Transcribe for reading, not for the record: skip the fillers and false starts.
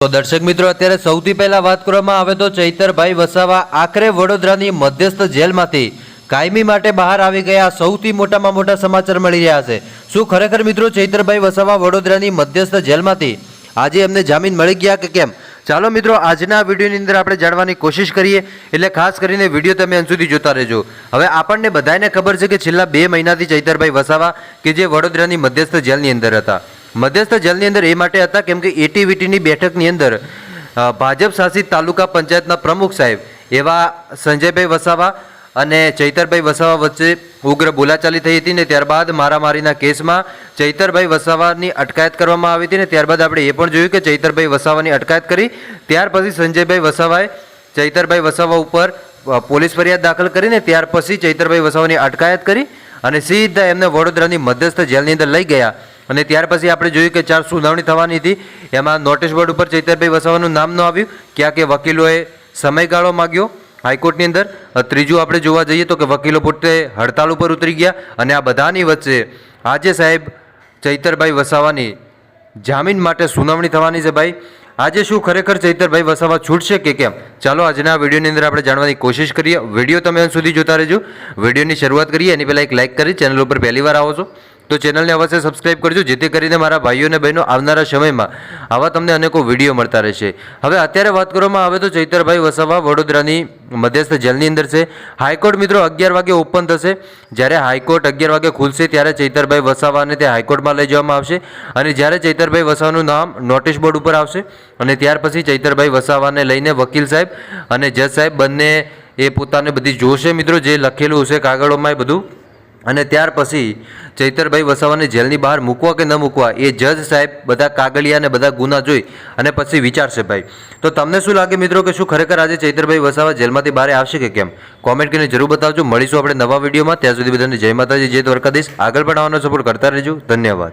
તો દર્શક મિત્રો, અત્યારે સૌથી પહેલા વાત કરવામાં આવે તો ચૈતરભાઈ વસાવા આખરે વડોદરાની મધ્યસ્થ જેલમાંથી કાયમી માટે બહાર આવી ગયા. સૌથી મોટામાં મોટા સમાચાર મળી રહ્યા છે. શું ખરેખર મિત્રો ચૈતરભાઈ વસાવા વડોદરાની મધ્યસ્થ જેલમાંથી આજે એમને જામીન મળી ગયા કે કેમ? ચાલો મિત્રો, આજના વિડીયોની અંદર આપણે જાણવાની કોશિશ કરીએ, એટલે ખાસ કરીને વિડીયો તમે અંત સુધી જોતા રહેજો. હવે આપણને બધાને ખબર છે કે છેલ્લા 2 મહિનાથી ચૈતરભાઈ વસાવા કે જે વડોદરાની મધ્યસ્થ જેલની અંદર હતા. મધ્યસ્થ જેલની અંદર એ માટે હતા કેમ કે એટીવીટીની બેઠકની અંદર ભાજપ શાસિત તાલુકા પંચાયતના પ્રમુખ સાહેબ એવા સંજયભાઈ વસાવા અને ચૈતરભાઈ વસાવા વચ્ચે ઉગ્ર બોલાચાલી થઈ હતી ને ત્યારબાદ મારામારીના કેસમાં ચૈતરભાઈ વસાવાની અટકાયત કરવામાં આવી હતી ને ત્યારબાદ આપણે એ પણ જોયું કે ચૈતરભાઈ વસાવાની અટકાયત કરી. ત્યાર પછી સંજયભાઈ વસાવાએ ચૈતરભાઈ વસાવા ઉપર પોલીસ ફરિયાદ દાખલ કરીને ત્યાર પછી ચૈતરભાઈ વસાવાની અટકાયત કરી અને સીધા એમને વડોદરાની મધ્યસ્થ જેલની અંદર લઈ ગયા. અને ત્યાર પછી આપણે જોયું કે 4 સુનાવણી થવાની હતી. એમાં નોટિસ બોર્ડ ઉપર ચૈતરભાઈ વસાવાનું નામ ન આવ્યું. ક્યાં કે વકીલોએ સમયગાળો માગ્યો હાઈકોર્ટની અંદર. ત્રીજું આપણે જોવા જઈએ તો કે વકીલો પોતે હડતાલ ઉપર ઉતરી ગયા. અને આ બધાની વચ્ચે આજે સાહેબ ચૈતરભાઈ વસાવાની જામીન માટે સુનાવણી થવાની છે. ભાઈ, આજે શું ખરેખર ચૈતરભાઈ વસાવા છૂટશે કે કેમ? ચાલો આજના વિડીયોની અંદર આપણે જાણવાની કોશિશ કરીએ. વિડીયો તમે અંત સુધી જોતા રહેજો. વિડીયોની શરૂઆત કરીએ એની પહેલાં એક લાઇક કરી, ચેનલ ઉપર પહેલી વાર આવો છો તો ચેનલને અવશ્ય સબસ્ક્રાઇબ કરજો, જેથી કરીને મારા ભાઈઓ અને બહેનો આવનારા સમયમાં આવા તમને અનેકો વિડીયો મળતા રહેશે. હવે અત્યારે વાત કરવામાં આવે તો ચૈતરભાઈ વસાવા વડોદરાની મધ્યસ્થ જેલની અંદર છે. હાઈકોર્ટ મિત્રો 11 વાગે ઓપન થશે. જ્યારે હાઈકોર્ટ 11 વાગે ખુલશે ત્યારે ચૈતરભાઈ વસાવાને તે હાઈકોર્ટમાં લઈ જવામાં આવશે. અને જ્યારે ચૈતરભાઈ વસાવાનું નામ નોટિસ બોર્ડ ઉપર આવશે અને ત્યાર પછી ચૈતરભાઈ વસાવાને લઈને વકીલ સાહેબ અને જજ સાહેબ બંને એ પોતાને બધી જોશે મિત્રો, જે લખેલું હશે કાગળોમાં એ બધું. અને ત્યાર પછી ચૈતરભાઈ વસાવાને જેલની બહાર મૂકવા કે ન મૂકવા એ જજ સાહેબ બધા કાગળિયા અને બધા ગુના જોઈ અને પછી વિચારશે. ભાઈ, તો તમને શું લાગે મિત્રો કે શું ખરેખર આજે ચૈતરભાઈ વસાવા જેલમાંથી બહાર આવશે કે કેમ? કોમેન્ટ કરીને જરૂર બતાવજો. મળીશું આપણે નવા વિડીયોમાં. ત્યાં સુધી બધાને જય માતાજી, જય દ્વારકાધીશ. આગળ પણ આવવાનો સપોર્ટ કરતા રહેજો. ધન્યવાદ.